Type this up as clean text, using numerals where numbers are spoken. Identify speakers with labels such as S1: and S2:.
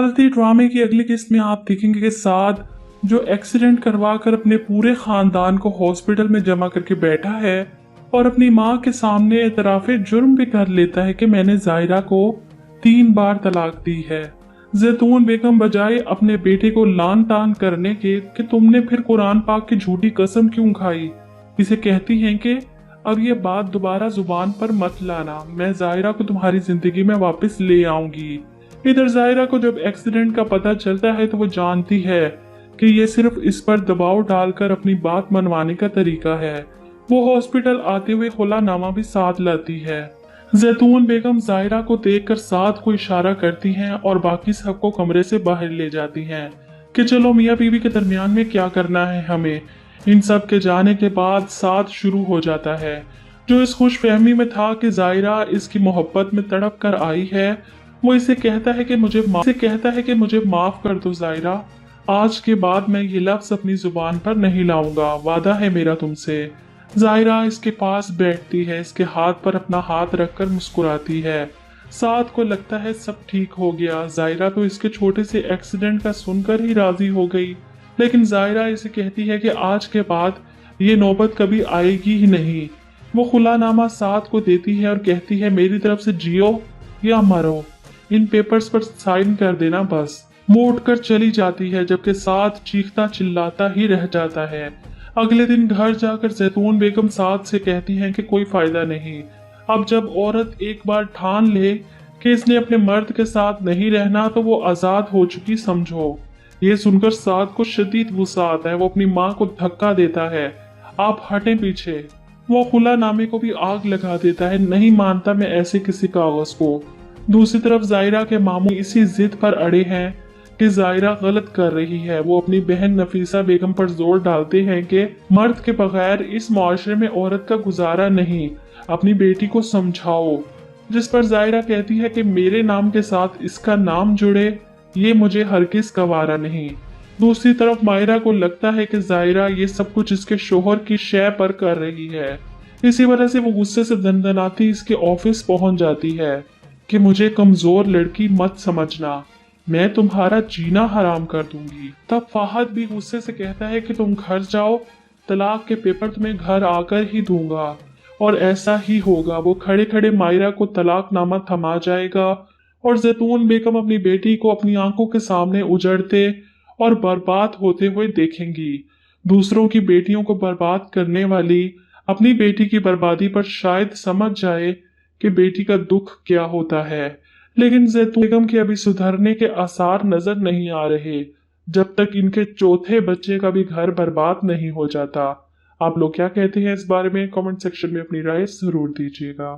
S1: जबरदस्ती ड्रामे की अगली किस्त में आप देखेंगे कि साद जो एक्सीडेंट करवा कर अपने पूरे खानदान को हॉस्पिटल में जमा करके बैठा है और अपनी माँ के सामने एतराफ़े जुर्म भी कर लेता है कि मैंने जायरा को 3 बार तलाक दी है। जैतून बेगम बजाय अपने बेटे को लान तान करने के कि तुमने फिर कुरान पाक की झूठी कसम क्यों खाई, इसे कहती हैं कि अब ये बात दोबारा जुबान पर मत लाना, मैं जायरा को तुम्हारी जिंदगी में वापस ले आऊंगी। इधर जायरा को जब एक्सीडेंट का पता चलता है तो वो जानती है कि ये सिर्फ इस पर दबाव डालकर अपनी बात मनवाने का तरीका है। वो हॉस्पिटल आते हुए खुलानामा भी साथ लाती है। जैतून बेगम जायरा को देखकर साद को इशारा करती हैं और बाकी सबको कमरे से बाहर ले जाती हैं कि चलो मियाँ बीवी के दरमियान में क्या करना है हमें। इन सब के जाने के बाद साद शुरू हो जाता है, जो इस खुशफहमी में था कि जायरा इसकी मोहब्बत में तड़प कर आई है। वो इसे कहता है कि मुझे माफ कर दो जायरा, आज के बाद मैं ये लफ्ज अपनी जुबान पर नहीं लाऊंगा, वादा है मेरा तुमसे। जायरा इसके पास बैठती है, इसके हाथ पर अपना हाथ रखकर मुस्कुराती है। साद को लगता है सब ठीक हो गया। जायरा तो इसके छोटे से एक्सीडेंट का सुनकर ही राजी हो गई, लेकिन जायरा इसे कहती है कि आज के बाद ये नौबत कभी आएगी ही नहीं। वो खुलानामा साद को देती है और कहती है मेरी तरफ से जियो या मरो, इन पेपर्स पर साइन कर देना बस। वो उठकर चली जाती है जबकि साद चीखता चिल्लाता ही रह जाता है। अगले दिन घर जाकर जैतून बेगम साद से कहती हैं कि कोई फायदा नहीं, अब जब औरत एक बार ठान ले कि इसने अपने मर्द के साथ नहीं रहना तो वो आजाद हो चुकी समझो। ये सुनकर साद को शदीद गुस्सा आता है। वो अपनी माँ को धक्का देता है, आप हटें पीछे। वो खुलानामे को भी आग लगा देता है, नहीं मानता मैं ऐसे किसी कागज को। दूसरी तरफ जायरा के मामू इसी जिद पर अड़े हैं कि जायरा गलत कर रही है। वो अपनी बहन नफीसा बेगम पर जोर डालते हैं कि मर्द के बगैर इस मुआशरे में औरत का गुजारा नहीं, अपनी बेटी को समझाओ। जिस पर जायरा कहती है कि मेरे नाम के साथ इसका नाम जुड़े ये मुझे हरगिज़ गवारा नहीं। दूसरी तरफ मायरा को लगता है कि जायरा ये सब कुछ इसके शोहर की शय पर कर रही है। इसी वजह से वो गुस्से से दनदनाती इसके ऑफिस पहुंच जाती है कि मुझे कमजोर लड़की मत समझना, मैं तुम्हारा जीना हराम कर दूंगी। तब फाहद भी गुस्से से कहता है कि तुम घर जाओ, तलाक के पेपर तुम्हें घर आकर ही दूंगा। और ऐसा ही होगा। वो खड़े खड़े मायरा को तलाकनामा थमा जाएगा और जैतून बेगम अपनी बेटी को अपनी आंखों के सामने उजड़ते और बर्बाद होते हुए देखेंगी। दूसरों की बेटियों को बर्बाद करने वाली अपनी बेटी की बर्बादी पर शायद समझ जाए कि बेटी का दुख क्या होता है, लेकिन जैतून बेगम के अभी सुधरने के आसार नजर नहीं आ रहे जब तक इनके चौथे बच्चे का भी घर बर्बाद नहीं हो जाता। आप लोग क्या कहते हैं इस बारे में? कमेंट सेक्शन में अपनी राय जरूर दीजिएगा।